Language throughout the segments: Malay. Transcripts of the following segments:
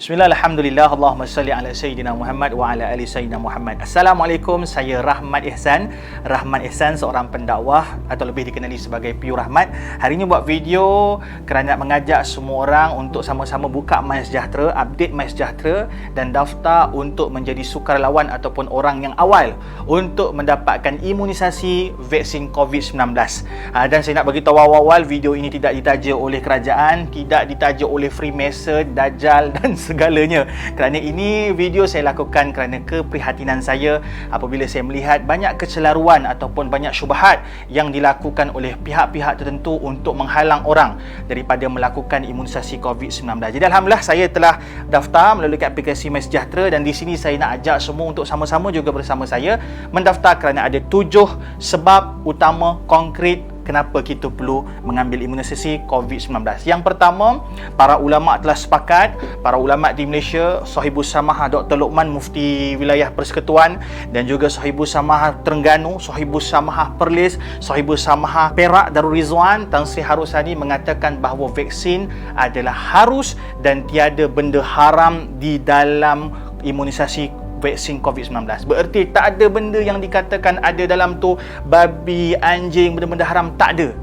Bismillah, alhamdulillah, Allahumma salli ala Sayyidina Muhammad wa ala ali Sayyidina Muhammad. Assalamualaikum, saya Rahmat Ihsan. Rahmat Ihsan, seorang pendakwah atau lebih dikenali sebagai Piyu Rahmat. Hari ini buat video kerana mengajak semua orang untuk sama-sama buka MySejahtera, update MySejahtera dan daftar untuk menjadi sukarelawan ataupun orang yang awal untuk mendapatkan imunisasi vaksin COVID-19. Dan saya nak bagi tahu awal-awal, video ini tidak ditaja oleh kerajaan, tidak ditaja oleh Freemason, Dajjal dan segalanya. Kerana ini video saya lakukan kerana keprihatinan saya apabila saya melihat banyak kecelaruan ataupun banyak syubhat yang dilakukan oleh pihak-pihak tertentu untuk menghalang orang daripada melakukan imunisasi COVID-19. Jadi alhamdulillah saya telah daftar melalui aplikasi MySejahtera dan di sini saya nak ajak semua untuk sama-sama juga bersama saya mendaftar kerana ada 7 sebab utama konkret kenapa kita perlu mengambil imunisasi COVID-19. Yang pertama, para ulama telah sepakat, para ulama di Malaysia, Sahibus Samahah Dr. Lokman, Mufti Wilayah Persekutuan, dan juga Sahibus Samahah Terengganu, Sahibus Samahah Perlis, Sahibus Samahah Perak Darul Rizwan, Tan Sri Harusani mengatakan bahawa vaksin adalah harus dan tiada benda haram di dalam imunisasi vaksin COVID-19. Bererti tak ada benda yang dikatakan ada dalam tu babi, anjing, benda-benda haram, tak ada.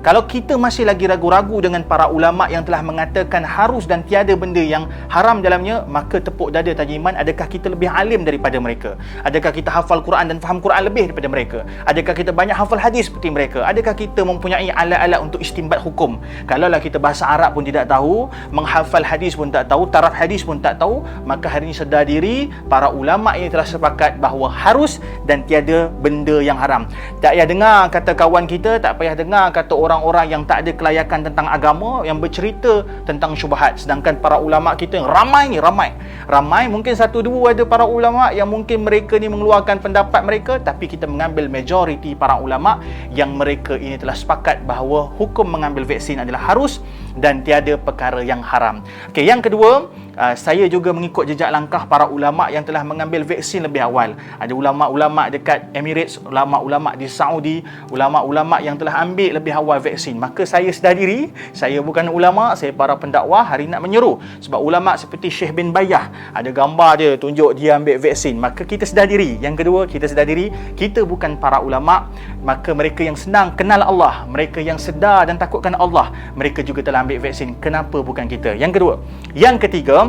Kalau kita masih lagi ragu-ragu dengan para ulama yang telah mengatakan harus dan tiada benda yang haram dalamnya, maka tepuk dada tanya iman, adakah kita lebih alim daripada mereka? Adakah kita hafal Quran dan faham Quran lebih daripada mereka? Adakah kita banyak hafal hadis seperti mereka? Adakah kita mempunyai alat-alat untuk istinbat hukum? Kalaulah kita bahasa Arab pun tidak tahu, menghafal hadis pun tak tahu, taraf hadis pun tak tahu, maka hari ini sedar diri, para ulama ini telah sepakat bahawa harus dan tiada benda yang haram. Tak payah dengar kata kawan kita, tak payah dengar kata orang-orang yang tak ada kelayakan tentang agama yang bercerita tentang syubhat. Sedangkan para ulama kita yang ramai, mungkin satu dua ada para ulama yang mungkin mereka ni mengeluarkan pendapat mereka, tapi kita mengambil majoriti para ulama yang mereka ini telah sepakat bahawa hukum mengambil vaksin adalah harus dan tiada perkara yang haram. Okey, yang kedua, saya juga mengikut jejak langkah para ulama yang telah mengambil vaksin lebih awal. Ada ulama-ulama dekat Emirates, ulama-ulama di Saudi, ulama-ulama yang telah ambil lebih awal vaksin. Maka saya sedar diri, saya bukan ulama, saya para pendakwah, hari nak menyeru. Sebab ulama seperti Syekh bin Bayah, ada gambar dia tunjuk dia ambil vaksin. Maka kita sedar diri. Yang kedua, kita sedar diri, kita bukan para ulama. Maka mereka yang senang kenal Allah, mereka yang sedar dan takutkan Allah, mereka juga telah ambil vaksin. Kenapa bukan kita? Yang kedua. Yang ketiga,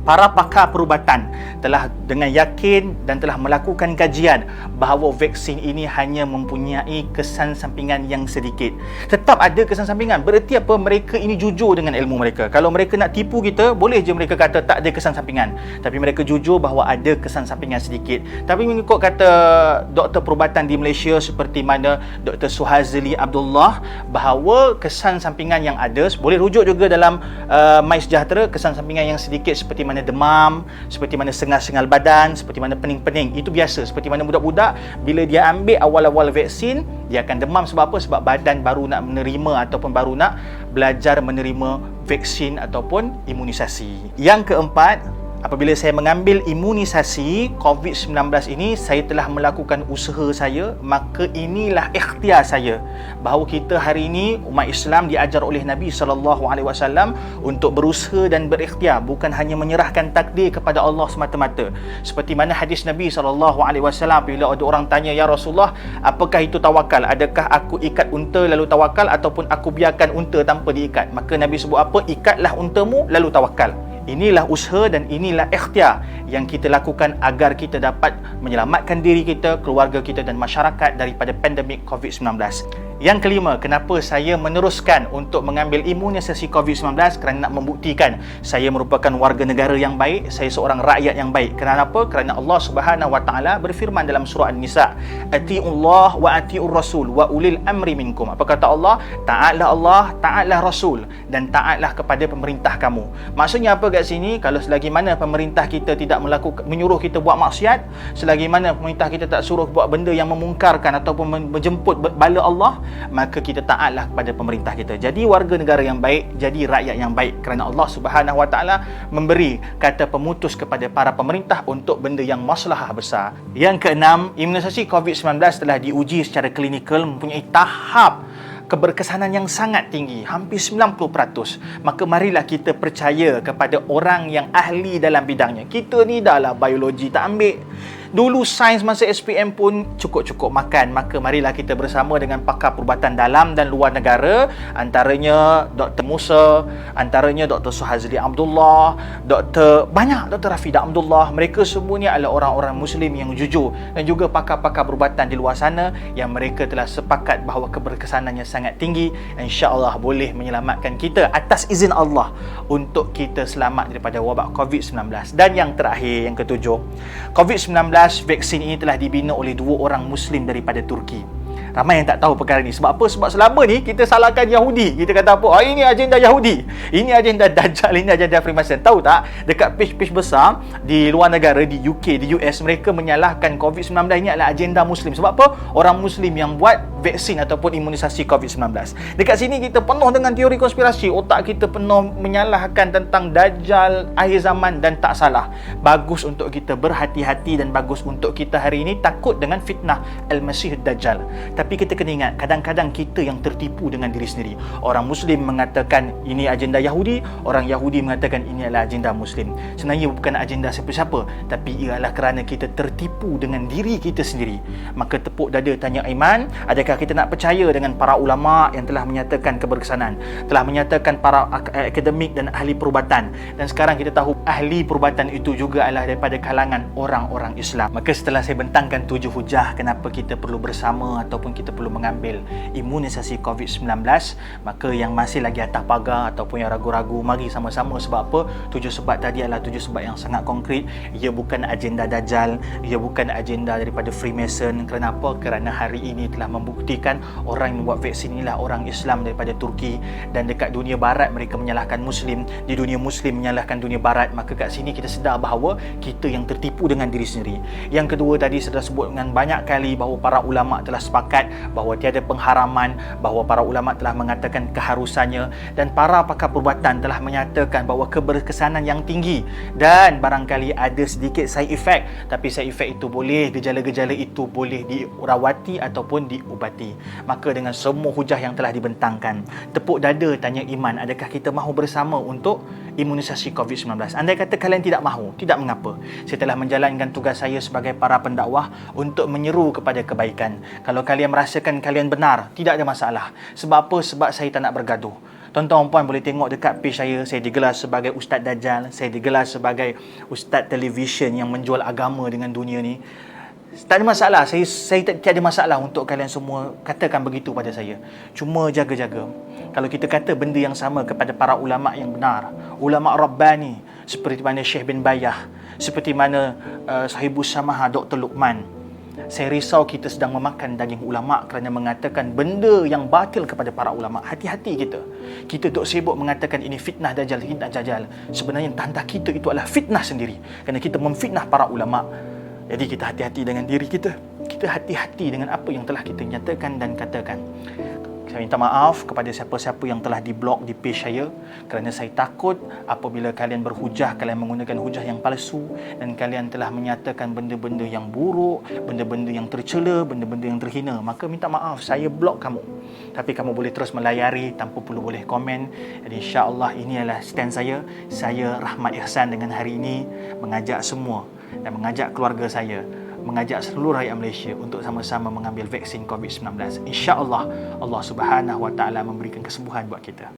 para pakar perubatan telah dengan yakin dan telah melakukan kajian bahawa vaksin ini hanya mempunyai kesan sampingan yang sedikit. Tetap ada kesan sampingan. Bererti apa? Mereka ini jujur dengan ilmu mereka. Kalau mereka nak tipu kita, boleh je mereka kata tak ada kesan sampingan. Tapi mereka jujur bahawa ada kesan sampingan sedikit. Tapi mengikut kata doktor perubatan di Malaysia seperti mana Dr. Suhazli Abdullah, bahawa kesan sampingan yang ada, boleh rujuk juga dalam MySejahtera, kesan sampingan yang sedikit seperti mana demam, seperti mana sengal-sengal badan, seperti mana pening-pening. Itu biasa. Seperti mana budak-budak bila dia ambil awal-awal vaksin, dia akan demam. Sebab apa? Sebab badan baru nak menerima ataupun baru nak belajar menerima vaksin ataupun imunisasi. Yang keempat, apabila saya mengambil imunisasi COVID-19 ini, saya telah melakukan usaha saya, maka inilah ikhtiar saya bahawa kita hari ini umat Islam diajar oleh Nabi SAW untuk berusaha dan berikhtiar, bukan hanya menyerahkan takdir kepada Allah semata-mata. Seperti mana hadis Nabi SAW bila ada orang tanya, "Ya Rasulullah, apakah itu tawakal? Adakah aku ikat unta lalu tawakal ataupun aku biarkan unta tanpa diikat?" Maka Nabi sebut apa? Ikatlah untamu lalu tawakal. Inilah usaha dan inilah ikhtiar yang kita lakukan agar kita dapat menyelamatkan diri kita, keluarga kita dan masyarakat daripada pandemik COVID-19. Yang kelima, kenapa saya meneruskan untuk mengambil imunisasi COVID-19? Kerana nak membuktikan saya merupakan warga negara yang baik, saya seorang rakyat yang baik. Kerana apa? Kerana Allah Subhanahu Wa Taala berfirman dalam surah An-Nisa, "Ati'ullah wa ati'ur rasul wa ulil amri minkum." Apa kata Allah? Taatlah Allah, taatlah Rasul dan taatlah kepada pemerintah kamu. Maksudnya apa kat sini? Kalau selagi mana pemerintah kita tidak menyuruh kita buat maksiat, selagi mana pemerintah kita tak suruh buat benda yang memungkarkan ataupun menjemput bala Allah, maka kita taatlah kepada pemerintah kita. Jadi warga negara yang baik, jadi rakyat yang baik, kerana Allah Subhanahu Wa Taala memberi kata pemutus kepada para pemerintah untuk benda yang maslahah besar. Yang keenam, imunisasi COVID-19 telah diuji secara klinikal, mempunyai tahap keberkesanan yang sangat tinggi, hampir 90%. Maka marilah kita percaya kepada orang yang ahli dalam bidangnya. Kita ni dah lah biologi tak ambil. Dulu sains masa SPM pun cukup-cukup makan. Maka marilah kita bersama dengan pakar perubatan dalam dan luar negara, antaranya Dr. Musa, antaranya Dr. Suhazli Abdullah, Dr. Rafidah Abdullah. Mereka semuanya adalah orang-orang Muslim yang jujur, dan juga pakar-pakar perubatan di luar sana yang mereka telah sepakat bahawa keberkesanannya sangat tinggi, insya-Allah boleh menyelamatkan kita atas izin Allah untuk kita selamat daripada wabak COVID-19. Dan yang terakhir, yang ketujuh, COVID-19 vaksin ini telah dibina oleh 2 orang Muslim daripada Turki. Ramai yang tak tahu perkara ni. Sebab apa? Sebab selama ni kita salahkan Yahudi. Kita kata apa? Ini agenda Yahudi. Ini agenda Dajjal. Ini agenda Freemason. Tahu tak? Dekat page-page besar di luar negara, di UK, di US, mereka menyalahkan COVID-19 ini adalah agenda Muslim. Sebab apa? Orang Muslim yang buat vaksin ataupun imunisasi COVID-19. Dekat sini kita penuh dengan teori konspirasi. Otak kita penuh menyalahkan tentang Dajjal, akhir zaman, dan tak salah. Bagus untuk kita berhati-hati dan bagus untuk kita hari ini takut dengan fitnah Al-Masih Dajjal. Tapi kita kena ingat, kadang-kadang kita yang tertipu dengan diri sendiri. Orang Muslim mengatakan ini agenda Yahudi, orang Yahudi mengatakan ini adalah agenda Muslim. Sebenarnya bukan agenda siapa-siapa, tapi ialah kerana kita tertipu dengan diri kita sendiri. Maka tepuk dada tanya iman, adakah kita nak percaya dengan para ulama yang telah menyatakan keberkesanan, telah menyatakan para akademik dan ahli perubatan, dan sekarang kita tahu ahli perubatan itu juga adalah daripada kalangan orang-orang Islam. Maka setelah saya bentangkan 7 hujah kenapa kita perlu bersama ataupun kita perlu mengambil imunisasi COVID-19, maka yang masih lagi atas pagar ataupun yang ragu-ragu, mari sama-sama. Sebab apa? 7 sebab tadi adalah 7 sebab yang sangat konkret. Ia bukan agenda Dajjal, ia bukan agenda daripada Freemason. Kerana apa? Kerana hari ini telah membuktikan orang yang membuat vaksin inilah orang Islam daripada Turki, dan dekat dunia barat mereka menyalahkan Muslim, di dunia Muslim menyalahkan dunia barat. Maka kat sini kita sedar bahawa kita yang tertipu dengan diri sendiri. Yang kedua, tadi sudah sebut dengan banyak kali bahawa para ulama telah sepakat bahawa tiada pengharaman, bahawa para ulama telah mengatakan keharusannya, dan para pakar perubatan telah menyatakan bahawa keberkesanan yang tinggi, dan barangkali ada sedikit side effect, tapi side effect itu boleh, gejala-gejala itu boleh dirawati ataupun diubati. Maka dengan semua hujah yang telah dibentangkan, tepuk dada tanya iman, adakah kita mahu bersama untuk imunisasi COVID-19? Andai kata kalian tidak mahu, tidak mengapa. Saya telah menjalankan tugas saya sebagai para pendakwah untuk menyeru kepada kebaikan. Kalau kalian merasakan kalian benar, tidak ada masalah. Sebab apa? Sebab saya tak nak bergaduh. Tuan-tuan dan puan boleh tengok dekat page saya digelar sebagai Ustaz Dajjal, saya digelar sebagai Ustaz Television yang menjual agama dengan dunia ni. Tak ada masalah, saya tak ada masalah untuk kalian semua katakan begitu pada saya. Cuma jaga-jaga. Kalau kita kata benda yang sama kepada para ulama yang benar, ulama Rabbani seperti mana Syekh bin Bayah, seperti mana Sahibus Samaha Dr. Luqman, saya risau kita sedang memakan daging ulama kerana mengatakan benda yang batil kepada para ulama. Hati-hati kita. Kita duk sibuk mengatakan ini fitnah Dajjal, fitnah Dajjal. Sebenarnya tanda kita itu adalah fitnah sendiri kerana kita memfitnah para ulama. Jadi kita hati-hati dengan diri kita. Kita hati-hati dengan apa yang telah kita nyatakan dan katakan. Saya minta maaf kepada siapa-siapa yang telah diblok di page saya kerana saya takut apabila kalian berhujah, kalian menggunakan hujah yang palsu dan kalian telah menyatakan benda-benda yang buruk, benda-benda yang tercela, benda-benda yang terhina. Maka minta maaf, saya blok kamu. Tapi kamu boleh terus melayari tanpa perlu boleh komen. Jadi insya-Allah ini adalah stand saya. Saya Rahmat Ihsan dengan hari ini mengajak semua dan mengajak keluarga saya, mengajak seluruh rakyat Malaysia untuk sama-sama mengambil vaksin COVID-19. InsyaAllah Allah Subhanahu Wa Taala memberikan kesembuhan buat kita.